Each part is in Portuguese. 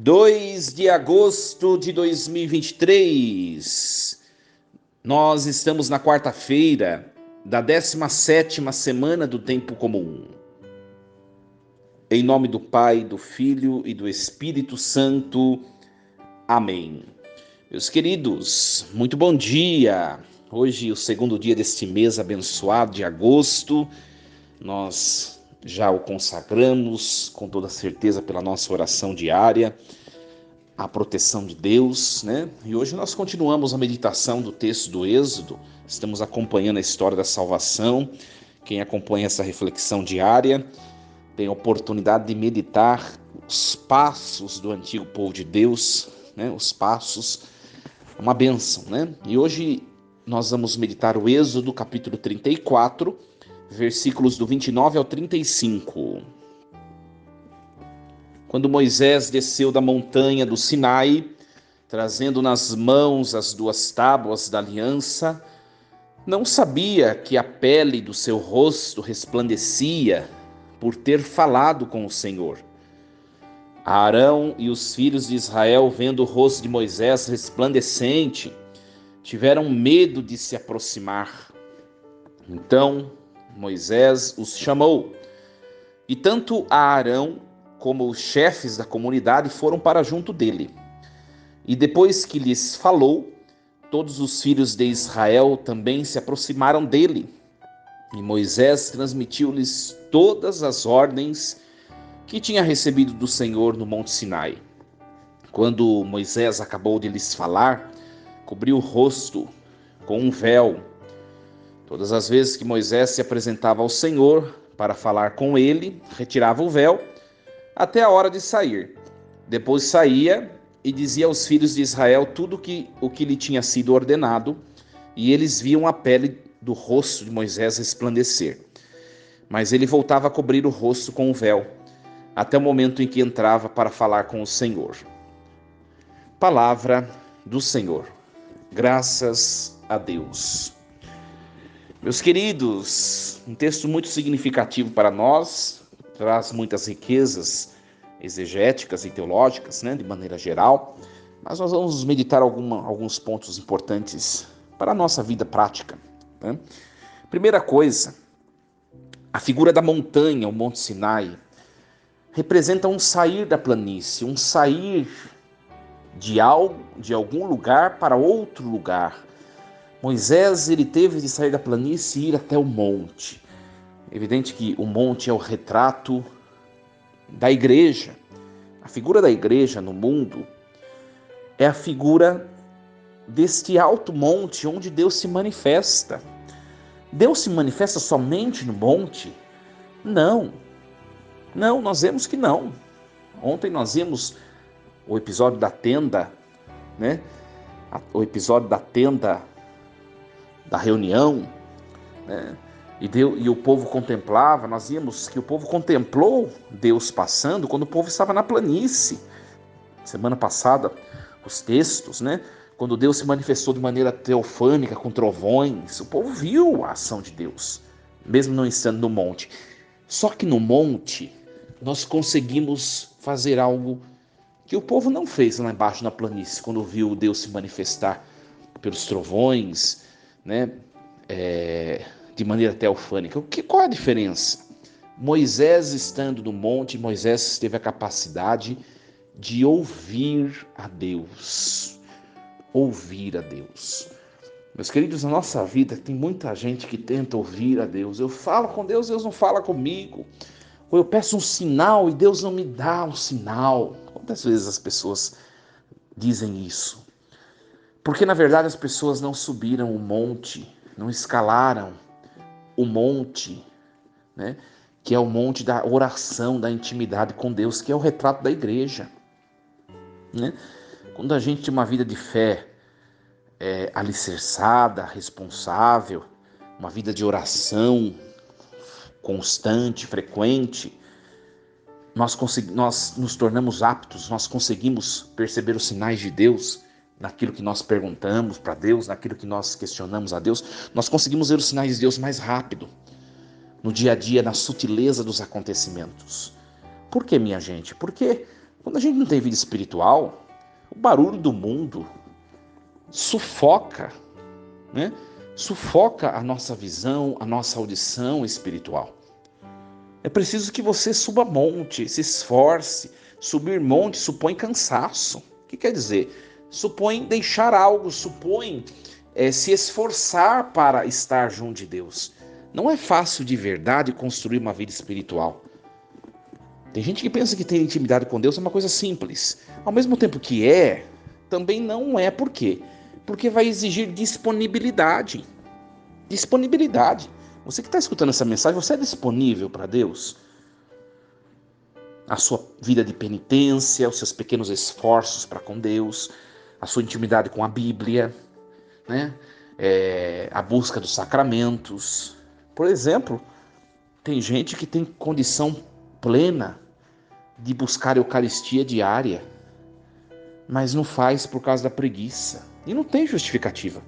2 de agosto de 2023. Nós estamos na quarta-feira da 17ª semana do Tempo Comum. Em nome do Pai, do Filho e do Espírito Santo. Amém. Meus queridos, muito bom dia. Hoje, o segundo dia deste mês abençoado de agosto. Nós já o consagramos com toda certeza pela nossa oração diária, a proteção de Deus, né? E hoje nós continuamos a meditação do texto do Êxodo. Estamos acompanhando a história da salvação. Quem acompanha essa reflexão diária tem a oportunidade de meditar os passos do antigo povo de Deus, né? Os passos, uma bênção, né? E hoje nós vamos meditar o Êxodo, capítulo 34, versículos do 29 ao 35. Quando Moisés desceu da montanha do Sinai, trazendo nas mãos as 2 tábuas da aliança, não sabia que a pele do seu rosto resplandecia por ter falado com o Senhor. Arão e os filhos de Israel, vendo o rosto de Moisés resplandecente, tiveram medo de se aproximar. Então Moisés os chamou, e tanto Arão como os chefes da comunidade foram para junto dele. E depois que lhes falou, todos os filhos de Israel também se aproximaram dele. E Moisés transmitiu-lhes todas as ordens que tinha recebido do Senhor no Monte Sinai. Quando Moisés acabou de lhes falar, cobriu o rosto com um véu. Todas as vezes que Moisés se apresentava ao Senhor para falar com ele, retirava o véu até a hora de sair. Depois saía e dizia aos filhos de Israel tudo o que lhe tinha sido ordenado, e eles viam a pele do rosto de Moisés resplandecer. Mas ele voltava a cobrir o rosto com o véu, até o momento em que entrava para falar com o Senhor. Palavra do Senhor. Graças a Deus. Meus queridos, um texto muito significativo para nós, traz muitas riquezas exegéticas e teológicas, né, de maneira geral, mas nós vamos meditar alguns pontos importantes para a nossa vida prática, né? Primeira coisa, a figura da montanha, o Monte Sinai, representa um sair da planície, um sair de algum lugar para outro lugar. Moisés, ele teve de sair da planície e ir até o monte. É evidente que o monte é o retrato da igreja. A figura da igreja no mundo é a figura deste alto monte onde Deus se manifesta. Deus se manifesta somente no monte? Não, nós vemos que não. Ontem nós vimos o episódio da tenda, né? O episódio da tenda da reunião, né? E o povo contemplava, nós vimos que o povo contemplou Deus passando quando o povo estava na planície. Semana passada, os textos, né? Quando Deus se manifestou de maneira teofânica, com trovões, o povo viu a ação de Deus, mesmo não estando no monte. Só que no monte, nós conseguimos fazer algo que o povo não fez lá embaixo na planície, quando viu Deus se manifestar pelos trovões, né? De maneira teofânica. Qual é a diferença? Moisés estando no monte, Moisés teve a capacidade de ouvir a Deus. Ouvir a Deus. Meus queridos, na nossa vida tem muita gente que tenta ouvir a Deus. Eu falo com Deus, Deus não fala comigo. Ou eu peço um sinal e Deus não me dá um sinal. Quantas vezes as pessoas dizem isso? Porque na verdade as pessoas não subiram o monte, não escalaram o monte, né? Que é o monte da oração, da intimidade com Deus, que é o retrato da igreja, né? Quando a gente tem uma vida de fé alicerçada, responsável, uma vida de oração constante, frequente, nós nos tornamos aptos, nós conseguimos perceber os sinais de Deus naquilo que nós perguntamos para Deus, naquilo que nós questionamos a Deus. Nós conseguimos ver os sinais de Deus mais rápido, no dia a dia, na sutileza dos acontecimentos. Por que, minha gente? Porque Quando a gente não tem vida espiritual, o barulho do mundo sufoca, né? Sufoca a nossa visão, a nossa audição espiritual. É preciso que você suba monte, se esforce. Subir monte supõe cansaço. O que quer dizer? Supõe deixar algo, supõe se esforçar para estar junto de Deus. Não é fácil de verdade construir uma vida espiritual. Tem gente que pensa que ter intimidade com Deus é uma coisa simples. Ao mesmo tempo que também não é. Por quê? Porque vai exigir disponibilidade. Disponibilidade. Você que está escutando essa mensagem, você é disponível para Deus? A sua vida de penitência, os seus pequenos esforços para com Deus, a sua intimidade com a Bíblia, né? A busca dos sacramentos. Por exemplo, tem gente que tem condição plena de buscar a Eucaristia diária, mas não faz por causa da preguiça. E não tem justificativa.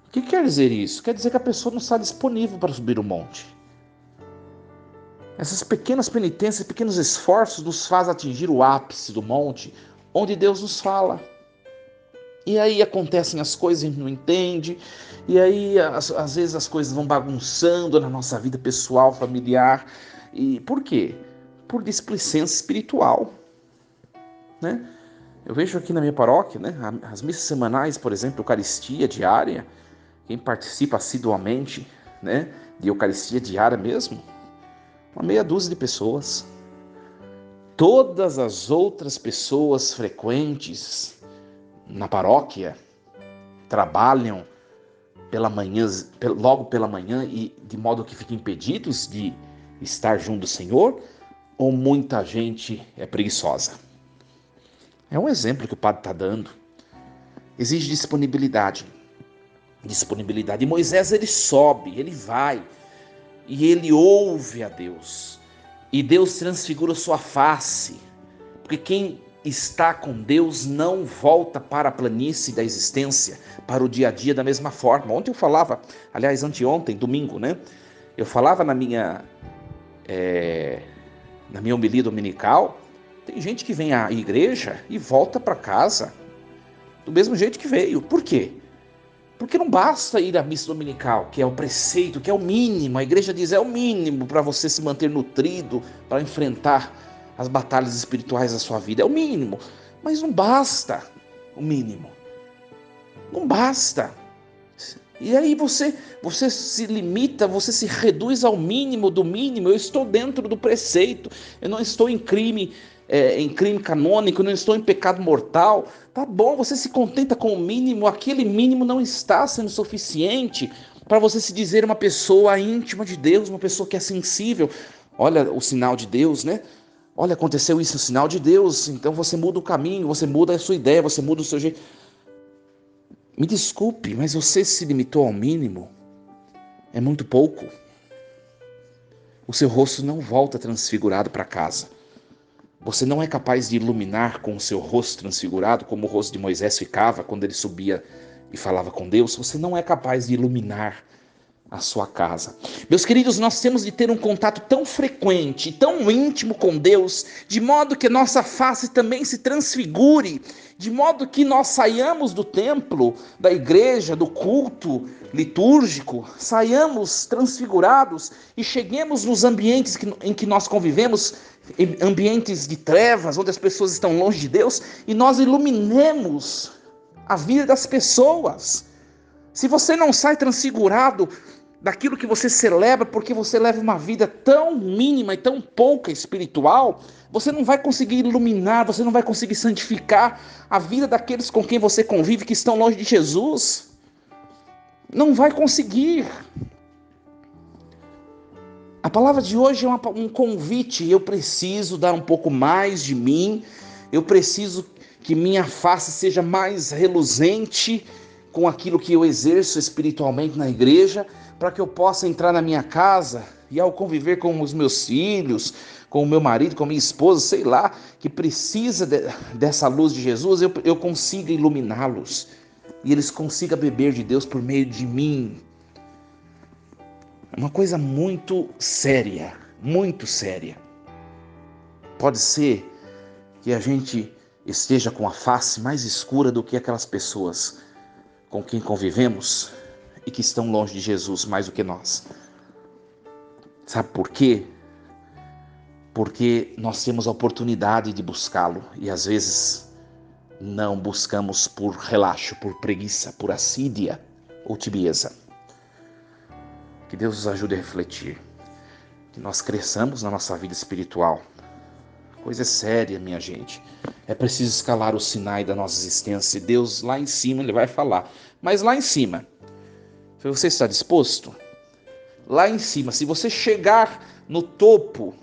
O que quer dizer isso? Quer dizer que a pessoa não está disponível para subir o monte. Essas pequenas penitências, pequenos esforços nos fazem atingir o ápice do monte, onde Deus nos fala. E aí acontecem as coisas, a gente não entende, e aí às vezes as coisas vão bagunçando na nossa vida pessoal, familiar. E por quê? Por displicência espiritual, né? Eu vejo aqui na minha paróquia, né, as missas semanais, por exemplo, Eucaristia diária, quem participa assiduamente, né, de Eucaristia diária mesmo, uma meia dúzia de pessoas. Todas as outras pessoas frequentes na paróquia trabalham logo pela manhã e de modo que fiquem impedidos de estar junto do Senhor, ou muita gente é preguiçosa? É um exemplo que o padre está dando. Exige disponibilidade. E Moisés, ele sobe, ele vai, e ele ouve a Deus. E Deus transfigura sua face. Porque quem está com Deus não volta para a planície da existência, para o dia a dia da mesma forma. Ontem eu falava, aliás, anteontem, domingo, né? Eu falava na minha homilia dominical, tem gente que vem à igreja e volta para casa do mesmo jeito que veio. Por quê? Porque não basta ir à missa dominical, que é o preceito, que é o mínimo. A igreja diz é o mínimo para você se manter nutrido, para enfrentar as batalhas espirituais da sua vida. É o mínimo. Mas não basta o mínimo. Não basta. E aí você se limita, você se reduz ao mínimo do mínimo. Eu estou dentro do preceito, eu não estou em crime canônico, eu não estou em pecado mortal. Tá bom, você se contenta com o mínimo, aquele mínimo não está sendo suficiente para você se dizer uma pessoa íntima de Deus, uma pessoa que é sensível. Olha o sinal de Deus, né? Olha, aconteceu isso, o sinal de Deus, então você muda o caminho, você muda a sua ideia, você muda o seu jeito. Me desculpe, mas você se limitou ao mínimo? É muito pouco. O seu rosto não volta transfigurado para casa. Você não é capaz de iluminar com o seu rosto transfigurado, como o rosto de Moisés ficava quando ele subia e falava com Deus. Você não é capaz de iluminar a sua casa. Meus queridos, nós temos de ter um contato tão frequente, tão íntimo com Deus, de modo que nossa face também se transfigure, de modo que nós saiamos do templo, da igreja, do culto litúrgico, saiamos transfigurados e cheguemos nos ambientes em que nós convivemos, ambientes de trevas, onde as pessoas estão longe de Deus, e nós iluminemos a vida das pessoas. Se você não sai transfigurado daquilo que você celebra, porque você leva uma vida tão mínima e tão pouca espiritual, você não vai conseguir iluminar, você não vai conseguir santificar a vida daqueles com quem você convive, que estão longe de Jesus. Não vai conseguir. A palavra de hoje é um convite. Eu preciso dar um pouco mais de mim, eu preciso que minha face seja mais reluzente com aquilo que eu exerço espiritualmente na igreja, para que eu possa entrar na minha casa e, ao conviver com os meus filhos, com o meu marido, com a minha esposa, sei lá, que precisa dessa luz de Jesus, eu consiga iluminá-los e eles consigam beber de Deus por meio de mim. É uma coisa muito séria, muito séria. Pode ser que a gente esteja com a face mais escura do que aquelas pessoas com quem convivemos e que estão longe de Jesus mais do que nós. Sabe por quê? Porque nós temos a oportunidade de buscá-lo e às vezes não buscamos por relaxo, por preguiça, por assídia ou tibieza. Que Deus nos ajude a refletir, que nós cresçamos na nossa vida espiritual. Coisa séria, minha gente. É preciso escalar o Sinai da nossa existência. Deus lá em cima, Ele vai falar. Mas lá em cima, você está disposto? Lá em cima, se você chegar no topo,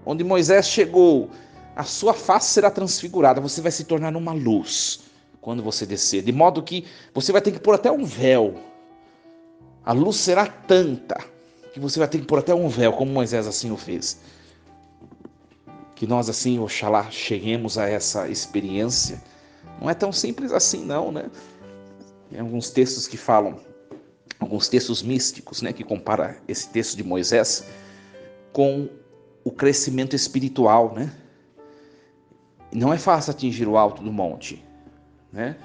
onde Moisés chegou, a sua face será transfigurada. Você vai se tornar uma luz quando você descer. De modo que você vai ter que pôr até um véu. A luz será tanta que você vai ter que pôr até um véu, como Moisés assim o fez. Que nós assim, oxalá, cheguemos a essa experiência. Não é tão simples assim não, né? Tem alguns textos que falam, alguns textos místicos, né, que comparam esse texto de Moisés com o crescimento espiritual, né? Não é fácil atingir o alto do monte, né?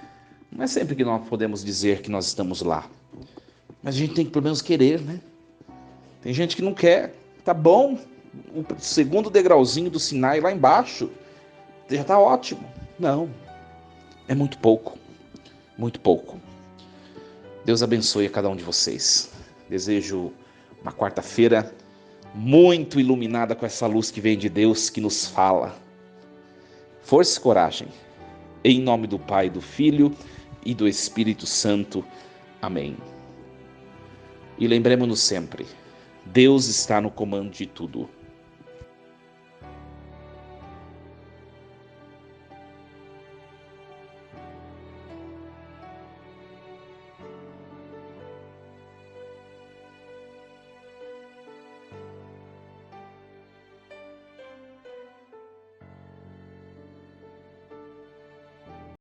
Não é sempre que nós podemos dizer que nós estamos lá. Mas a gente tem que pelo menos querer, né? Tem gente que não quer. Tá bom, o segundo degrauzinho do Sinai lá embaixo já tá ótimo. Não, é muito pouco, muito pouco. Deus abençoe a cada um de vocês. Desejo uma quarta-feira muito iluminada com essa luz que vem de Deus, que nos fala. Força e coragem. Em nome do Pai, do Filho e do Espírito Santo. Amém. E lembremos-nos sempre, Deus está no comando de tudo.